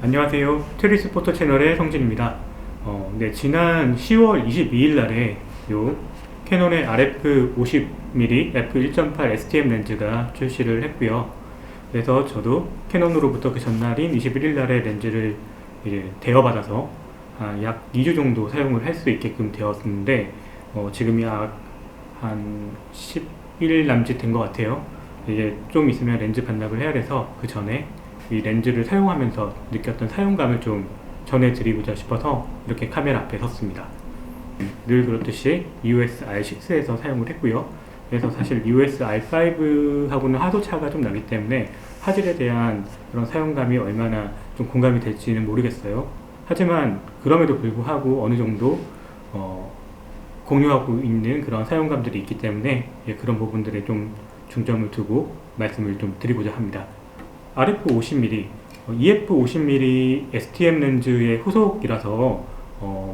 안녕하세요. 트리스포터 채널의 성진입니다. 네, 지난 10월 22일 날에 요 캐논의 RF 50mm f1.8 STM 렌즈가 출시를 했고요. 그래서 저도 캐논으로부터 그 전날인 21일 날에 렌즈를 이제 대여받아서 약 2주 정도 사용을 할 수 있게끔 되었는데 지금 약 한 10일 남짓 된 것 같아요. 이제 좀 있으면 렌즈 반납을 해야 돼서 그 전에 이 렌즈를 사용하면서 느꼈던 사용감을 좀 전해드리고자 싶어서 이렇게 카메라 앞에 섰습니다. 늘 그렇듯이 EOS R6에서 사용을 했고요. 그래서 사실 EOS R5하고는 하도 차가 좀 나기 때문에 화질에 대한 그런 사용감이 얼마나 좀 공감이 될지는 모르겠어요. 하지만 그럼에도 불구하고 어느 정도 공유하고 있는 그런 사용감들이 있기 때문에 그런 부분들에 좀 중점을 두고 말씀을 좀 드리고자 합니다. RF 50mm, EF 50mm STM 렌즈의 후속이라서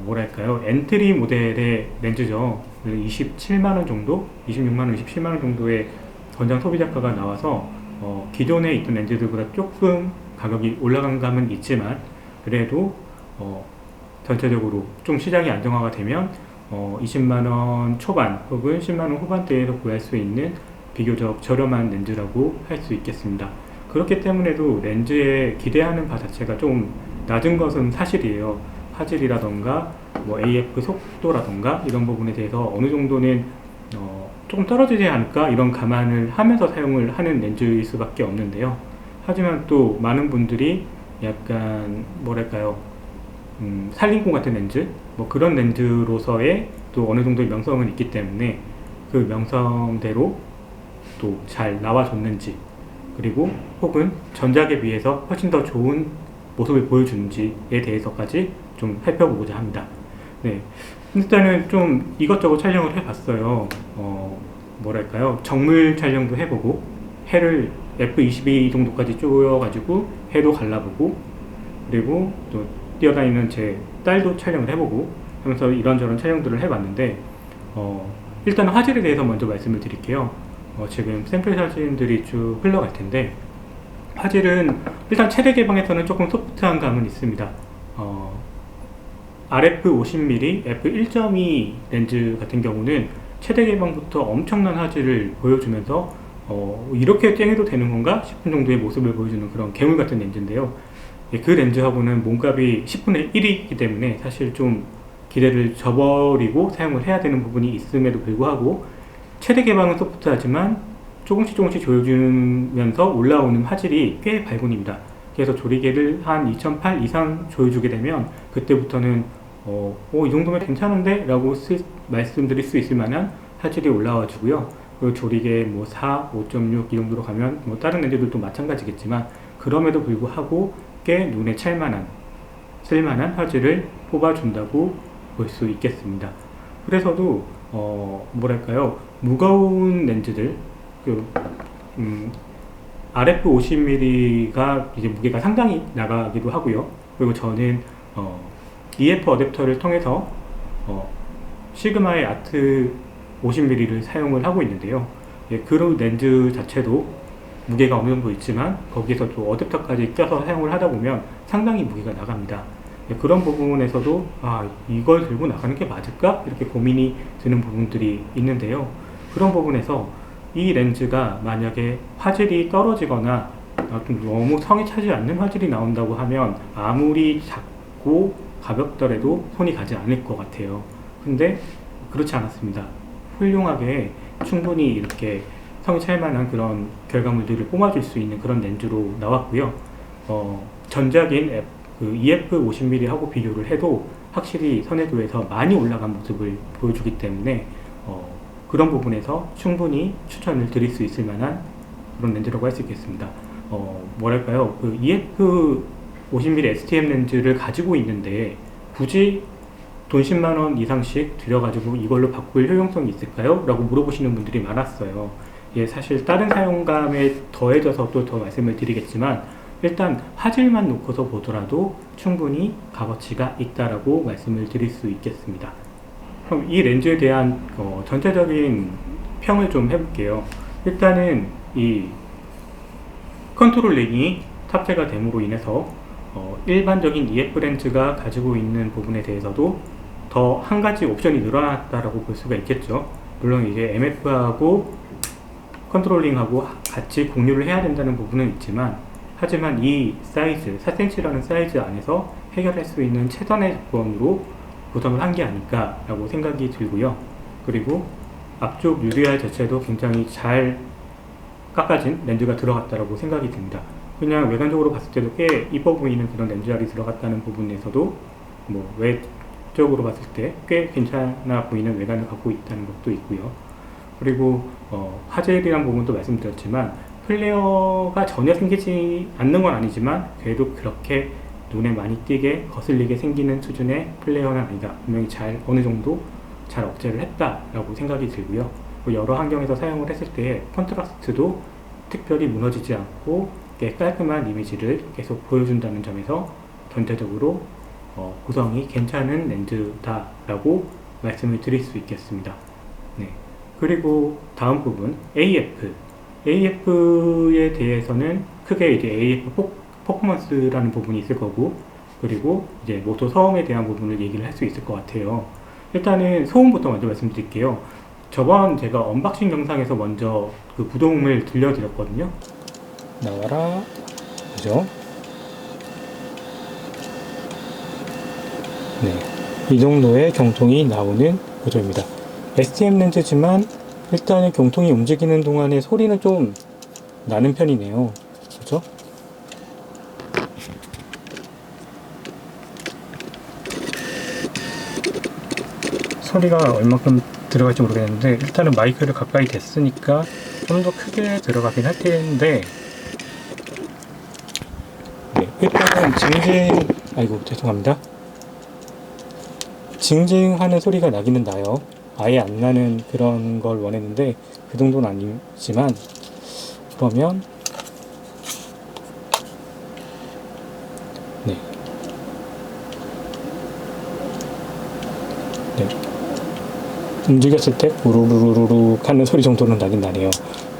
뭐랄까요, 엔트리 모델의 렌즈죠. 27만원 정도, 26만원, 27만원 정도의 권장 소비자가가 나와서 기존에 있던 렌즈들보다 조금 가격이 올라간 감은 있지만 그래도 전체적으로 좀 시장이 안정화가 되면 20만원 초반 혹은 10만원 후반대에서 구할 수 있는 비교적 저렴한 렌즈라고 할 수 있겠습니다. 그렇기 때문에도 렌즈에 기대하는 바 자체가 좀 낮은 것은 사실이에요. 화질이라던가 뭐 AF 속도라던가 이런 부분에 대해서 어느 정도는 조금 떨어지지 않을까 이런 감안을 하면서 사용을 하는 렌즈일 수밖에 없는데요. 하지만 또 많은 분들이 약간 뭐랄까요, 살림꾼 같은 렌즈, 뭐 그런 렌즈로서의 또 어느 정도의 명성은 있기 때문에 그 명성대로 또 잘 나와줬는지, 그리고 혹은 전작에 비해서 훨씬 더 좋은 모습을 보여주는지에 대해서까지 좀 살펴보고자 합니다. 네, 일단은 좀 이것저것 촬영을 해봤어요. 뭐랄까요, 정물 촬영도 해보고 해를 F22 정도까지 쪼여가지고 해도 갈라보고, 그리고 또 뛰어다니는 제 딸도 촬영을 해보고 하면서 이런저런 촬영들을 해봤는데 일단 화질에 대해서 먼저 말씀을 드릴게요. 지금 샘플 사진들이 쭉 흘러갈 텐데 화질은 일단 최대 개방에서는 조금 소프트한 감은 있습니다. RF 50mm f1.2 렌즈 같은 경우는 최대 개방부터 엄청난 화질을 보여주면서 이렇게 쨍해도 되는 건가 싶은 정도의 모습을 보여주는 그런 괴물 같은 렌즈인데요. 그 렌즈하고는 몸값이 10분의 1이기 때문에 사실 좀 기대를 저버리고 사용을 해야 되는 부분이 있음에도 불구하고 최대 개방은 소프트하지만 조금씩 조여주면서 올라오는 화질이 꽤 발군입니다. 그래서 조리개를 한 2008 이상 조여주게 되면 그때부터는 이 정도면 괜찮은데? 라고 말씀드릴 수 있을 만한 화질이 올라와 주고요. 그리고 조리개 뭐 4, 5.6 이 정도로 가면 뭐 다른 렌즈들도 마찬가지겠지만 그럼에도 불구하고 꽤 눈에 쓸만한 화질을 뽑아준다고 볼 수 있겠습니다. 그래서도 뭐랄까요, 무거운 렌즈들, RF 50mm가 이제 무게가 상당히 나가기도 하고요. 그리고 저는 EF 어댑터를 통해서 시그마의 아트 50mm를 사용을 하고 있는데요. 그 렌즈 자체도 무게가 어느 정도 있지만 거기에서 또 어댑터까지 껴서 사용을 하다 보면 상당히 무게가 나갑니다. 그런 부분에서도 이걸 들고 나가는 게 맞을까? 이렇게 고민이 드는 부분들이 있는데요. 그런 부분에서 이 렌즈가 만약에 화질이 떨어지거나 좀 너무 성에 차지 않는 화질이 나온다고 하면 아무리 작고 가볍더라도 손이 가지 않을 것 같아요. 근데 그렇지 않았습니다. 훌륭하게 충분히 이렇게 성이 찰 만한 그런 결과물들을 뽑아줄 수 있는 그런 렌즈로 나왔고요. 전작인 EF 50mm 하고 비교를 해도 확실히 선회도에서 많이 올라간 모습을 보여주기 때문에 그런 부분에서 충분히 추천을 드릴 수 있을 만한 그런 렌즈라고 할 수 있겠습니다. 뭐랄까요, 그 EF 50mm STM 렌즈를 가지고 있는데 굳이 돈 10만원 이상씩 들여가지고 이걸로 바꿀 효용성이 있을까요? 라고 물어보시는 분들이 많았어요. 사실 다른 사용감에 더해져서 또 더 말씀을 드리겠지만 일단 화질만 놓고서 보더라도 충분히 값어치가 있다라고 말씀을 드릴 수 있겠습니다. 그럼 이 렌즈에 대한 전체적인 평을 좀 해볼게요. 일단은 이 컨트롤 링이 탑재가 됨으로 인해서 일반적인 EF 렌즈가 가지고 있는 부분에 대해서도 더 한 가지 옵션이 늘어났다라고 볼 수가 있겠죠. 물론 이게 MF하고 컨트롤링하고 같이 공유를 해야 된다는 부분은 있지만, 하지만 이 사이즈 4cm라는 사이즈 안에서 해결할 수 있는 최선의 조건으로 구성을 한 게 아닐까 라고 생각이 들고요. 그리고 앞쪽 UDR 자체도 굉장히 잘 깎아진 렌즈가 들어갔다라고 생각이 듭니다. 그냥 외관적으로 봤을 때도 꽤 이뻐 보이는 그런 렌즈알이 들어갔다는 부분에서도 뭐 외적으로 봤을 때 꽤 괜찮아 보이는 외관을 갖고 있다는 것도 있고요. 그리고 화질이란 부분도 말씀드렸지만 플레어가 전혀 생기지 않는 건 아니지만 그래도 그렇게 눈에 많이 띄게 거슬리게 생기는 수준의 플레어는 아니다. 분명히 어느 정도 잘 억제를 했다라고 생각이 들고요. 여러 환경에서 사용을 했을 때 컨트라스트도 특별히 무너지지 않고 꽤 깔끔한 이미지를 계속 보여준다는 점에서 전체적으로 구성이 괜찮은 렌즈다라고 말씀을 드릴 수 있겠습니다. 네. 그리고 다음 부분 AF에 대해서는 크게 이제 AF 퍼포먼스라는 부분이 있을 거고, 그리고 이제 모터 소음에 대한 부분을 얘기를 할 수 있을 것 같아요. 일단은 소음부터 먼저 말씀드릴게요. 저번 제가 언박싱 영상에서 먼저 그 부동을 들려드렸거든요. 나와라, 그죠? 네, 이 정도의 경통이 나오는 구조입니다. STM 렌즈지만 일단은 경통이 움직이는 동안에 소리는 좀 나는 편이네요. 그죠? 소리가 얼마큼 들어갈지 모르겠는데 일단은 마이크를 가까이 댔으니까 좀 더 크게 들어가긴 할 텐데, 네, 일단은 아이고 죄송합니다. 징징하는 소리가 나기는 나요. 아예 안 나는 그런 걸 원했는데 그 정도는 아니지만, 그러면 네. 움직였을 때 우르르르르 하는 소리 정도는 나긴 나네요.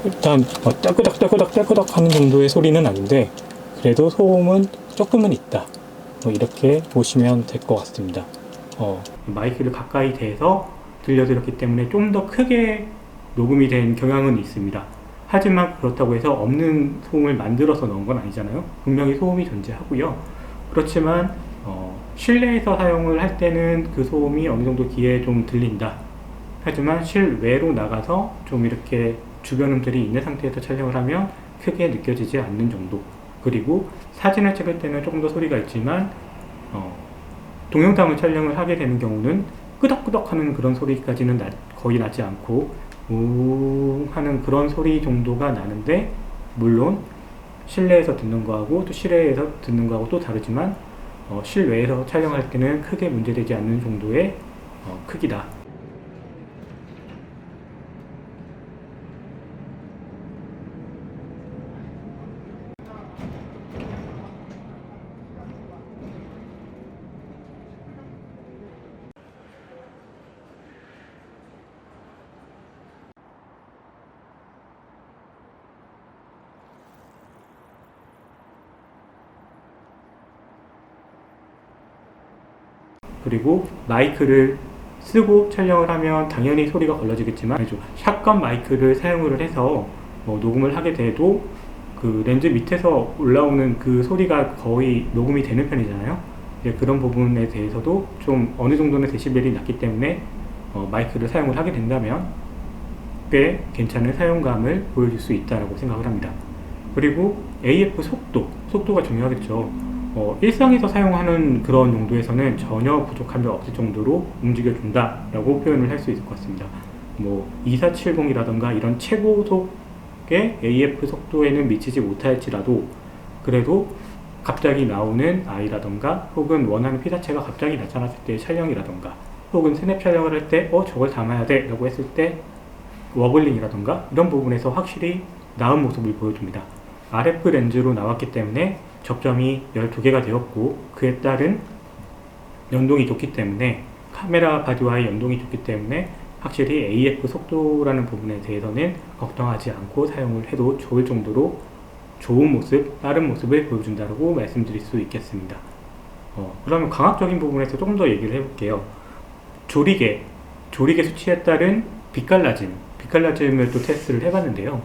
일단 딸끄닥 하는 정도의 소리는 아닌데 그래도 소음은 조금은 있다. 이렇게 보시면 될 것 같습니다. 마이크를 가까이 대서 들려드렸기 때문에 좀 더 크게 녹음이 된 경향은 있습니다. 하지만 그렇다고 해서 없는 소음을 만들어서 넣은 건 아니잖아요. 분명히 소음이 존재하고요. 그렇지만 실내에서 사용을 할 때는 그 소음이 어느 정도 귀에 좀 들린다. 하지만 실외로 나가서 좀 이렇게 주변 음들이 있는 상태에서 촬영을 하면 크게 느껴지지 않는 정도. 그리고 사진을 찍을 때는 조금 더 소리가 있지만 동영상을 촬영을 하게 되는 경우는 끄덕끄덕 하는 그런 소리까지는 거의 나지 않고 웅 하는 그런 소리 정도가 나는데, 물론 실내에서 듣는 거하고 또 실외에서 듣는 거하고 또 다르지만 실외에서 촬영할 때는 크게 문제되지 않는 정도의 크기다. 그리고 마이크를 쓰고 촬영을 하면 당연히 소리가 걸러지겠지만 샷건 마이크를 사용을 해서 녹음을 하게 돼도 그 렌즈 밑에서 올라오는 그 소리가 거의 녹음이 되는 편이잖아요. 그런 부분에 대해서도 좀 어느 정도는 데시벨이 낮기 때문에 마이크를 사용을 하게 된다면 꽤 괜찮은 사용감을 보여줄 수 있다고 생각을 합니다. 그리고 AF 속도가 중요하겠죠. 일상에서 사용하는 그런 용도에서는 전혀 부족함이 없을 정도로 움직여준다 라고 표현을 할 수 있을 것 같습니다. 2470이라던가 이런 최고속의 AF 속도에는 미치지 못할지라도 그래도 갑자기 나오는 아이라던가 혹은 원하는 피사체가 갑자기 나타났을 때의 촬영이라던가 혹은 스냅 촬영을 할 때 저걸 담아야 돼 라고 했을 때 워블링이라던가 이런 부분에서 확실히 나은 모습을 보여줍니다. RF 렌즈로 나왔기 때문에 접점이 12개가 되었고 그에 따른 연동이 좋기 때문에 카메라 바디와의 연동이 좋기 때문에 확실히 AF 속도라는 부분에 대해서는 걱정하지 않고 사용을 해도 좋을 정도로 좋은 모습, 빠른 모습을 보여준다고 말씀드릴 수 있겠습니다. 그러면 광학적인 부분에서 조금 더 얘기를 해볼게요. 조리개 수치에 따른 빛갈라짐을 또 테스트를 해봤는데요.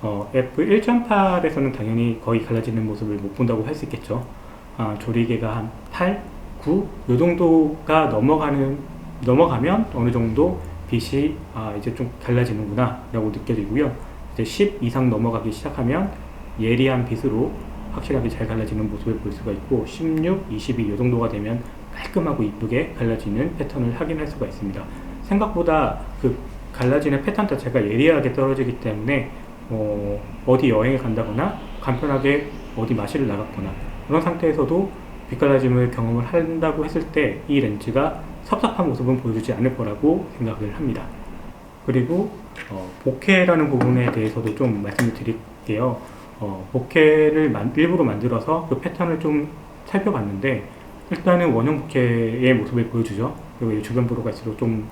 f1.8에서는 당연히 거의 갈라지는 모습을 못 본다고 할 수 있겠죠. 조리개가 한 8, 9, 요 정도가 넘어가면 어느 정도 빛이 이제 좀 갈라지는구나 라고 느껴지고요. 이제 10 이상 넘어가기 시작하면 예리한 빛으로 확실하게 잘 갈라지는 모습을 볼 수가 있고, 16, 22 이 정도가 되면 깔끔하고 이쁘게 갈라지는 패턴을 확인할 수가 있습니다. 생각보다 그 갈라지는 패턴 자체가 예리하게 떨어지기 때문에 어디 여행을 간다거나 간편하게 어디 마실을 나갔거나 그런 상태에서도 빛갈라짐을 경험을 한다고 했을 때 이 렌즈가 섭섭한 모습은 보여주지 않을 거라고 생각을 합니다. 그리고 보케라는 부분에 대해서도 좀 말씀을 드릴게요. 보케를 일부러 만들어서 그 패턴을 좀 살펴봤는데, 일단은 원형 보케의 모습을 보여주죠. 그리고 주변 보로 갈수록 좀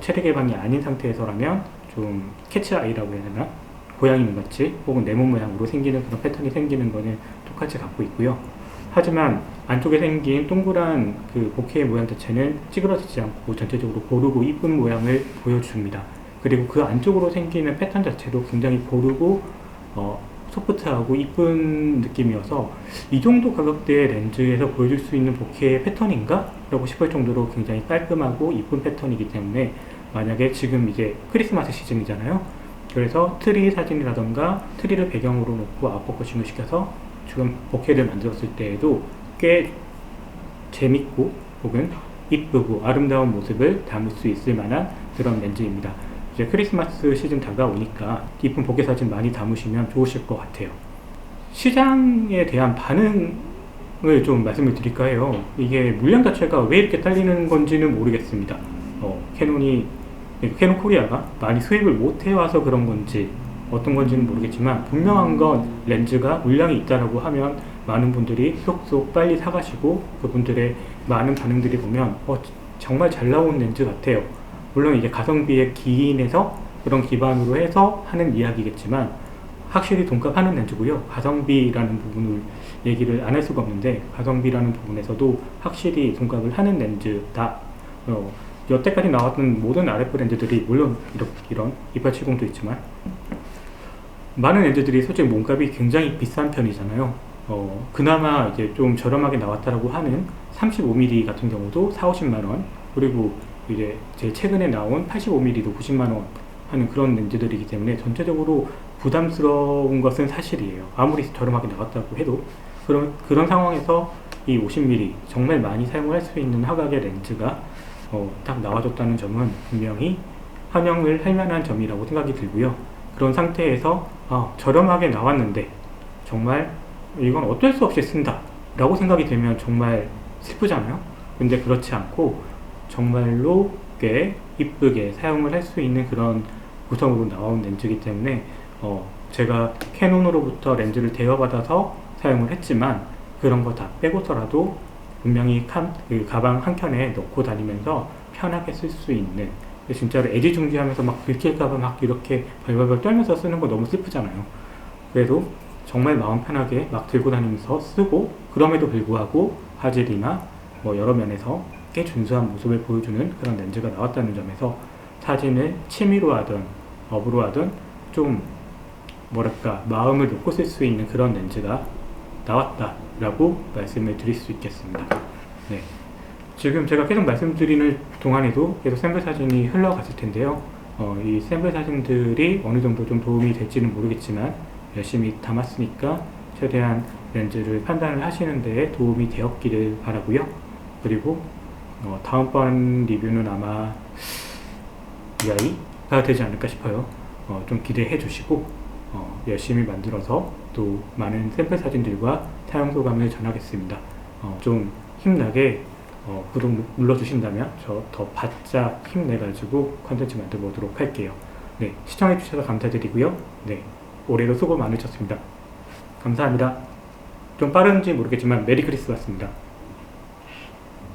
체리 개방이 아닌 상태에서라면 좀 캐치 아이라고 해야 되나? 고양이 눈같이 혹은 네모 모양으로 생기는 그런 패턴이 생기는 거는 똑같이 갖고 있고요. 하지만 안쪽에 생긴 동그란 그 보케의 모양 자체는 찌그러지지 않고 전체적으로 고르고 이쁜 모양을 보여줍니다. 그리고 그 안쪽으로 생기는 패턴 자체도 굉장히 고르고 소프트하고 이쁜 느낌이어서 이 정도 가격대의 렌즈에서 보여줄 수 있는 보케의 패턴인가? 라고 싶을 정도로 굉장히 깔끔하고 이쁜 패턴이기 때문에, 만약에 지금 이제 크리스마스 시즌이잖아요. 그래서 트리 사진이라던가 트리를 배경으로 놓고 아웃포커싱을 시켜서 지금 보케를 만들었을 때에도 꽤 재밌고 혹은 이쁘고 아름다운 모습을 담을 수 있을 만한 그런 렌즈입니다. 이제 크리스마스 시즌 다가오니까 이쁜 보케 사진 많이 담으시면 좋으실 것 같아요. 시장에 대한 반응을 좀 말씀을 드릴까 해요. 이게 물량 자체가 왜 이렇게 딸리는 건지는 모르겠습니다. 캐논 코리아가 많이 수입을 못 해와서 그런 건지 어떤 건지는 모르겠지만, 분명한 건 렌즈가 물량이 있다라고 하면 많은 분들이 쏙쏙 빨리 사가시고, 그분들의 많은 반응들이 보면 정말 잘 나온 렌즈 같아요. 물론 이제 가성비의 기인에서 그런 기반으로 해서 하는 이야기겠지만 확실히 돈값하는 렌즈고요. 가성비라는 부분을 얘기를 안 할 수가 없는데, 가성비라는 부분에서도 확실히 돈값을 하는 렌즈다. 여태까지 나왔던 모든 RF 렌즈들이, 물론 이런 2870도 있지만 많은 렌즈들이 솔직히 몸값이 굉장히 비싼 편이잖아요. 그나마 이제 좀 저렴하게 나왔다라고 하는 35mm 같은 경우도 4, 50만원, 그리고 이제 제 최근에 나온 85mm도 90만원 하는 그런 렌즈들이기 때문에 전체적으로 부담스러운 것은 사실이에요. 아무리 저렴하게 나왔다고 해도. 그런 상황에서 이 50mm 정말 많이 사용할 수 있는 화각의 렌즈가 딱 나와줬다는 점은 분명히 환영을 할 만한 점이라고 생각이 들고요. 그런 상태에서 저렴하게 나왔는데 정말 이건 어쩔 수 없이 쓴다 라고 생각이 들면 정말 슬프잖아요. 근데 그렇지 않고 정말로 꽤 이쁘게 사용을 할 수 있는 그런 구성으로 나온 렌즈이기 때문에 제가 캐논으로부터 렌즈를 대여받아서 사용을 했지만 그런 거 다 빼고서라도 분명히 그 가방 한 켠에 넣고 다니면서 편하게 쓸 수 있는, 진짜로 애지중지하면서 막 긁힐까봐 막 이렇게 벌벌벌 떨면서 쓰는 거 너무 슬프잖아요. 그래도 정말 마음 편하게 막 들고 다니면서 쓰고, 그럼에도 불구하고 화질이나 여러 면에서 꽤 준수한 모습을 보여주는 그런 렌즈가 나왔다는 점에서 사진을 취미로 하든 업으로 하든 좀 마음을 놓고 쓸 수 있는 그런 렌즈가 나왔다라고 말씀을 드릴 수 있겠습니다. 네. 지금 제가 계속 말씀드리는 동안에도 계속 샘플 사진이 흘러갔을 텐데요. 이 샘플 사진들이 어느 정도 좀 도움이 될지는 모르겠지만 열심히 담았으니까 최대한 렌즈를 판단을 하시는 데에 도움이 되었기를 바라고요. 그리고 다음번 리뷰는 아마 UI가 되지 않을까 싶어요. 좀 기대해 주시고 열심히 만들어서 또 많은 샘플 사진들과 사용 소감을 전하겠습니다. 좀 힘나게 구독 눌러주신다면 저 더 바짝 힘내가지고 컨텐츠 만들어 보도록 할게요. 네, 시청해 주셔서 감사드리고요. 네, 올해도 수고 많으셨습니다. 감사합니다. 좀 빠른지 모르겠지만 메리 크리스마스입니다.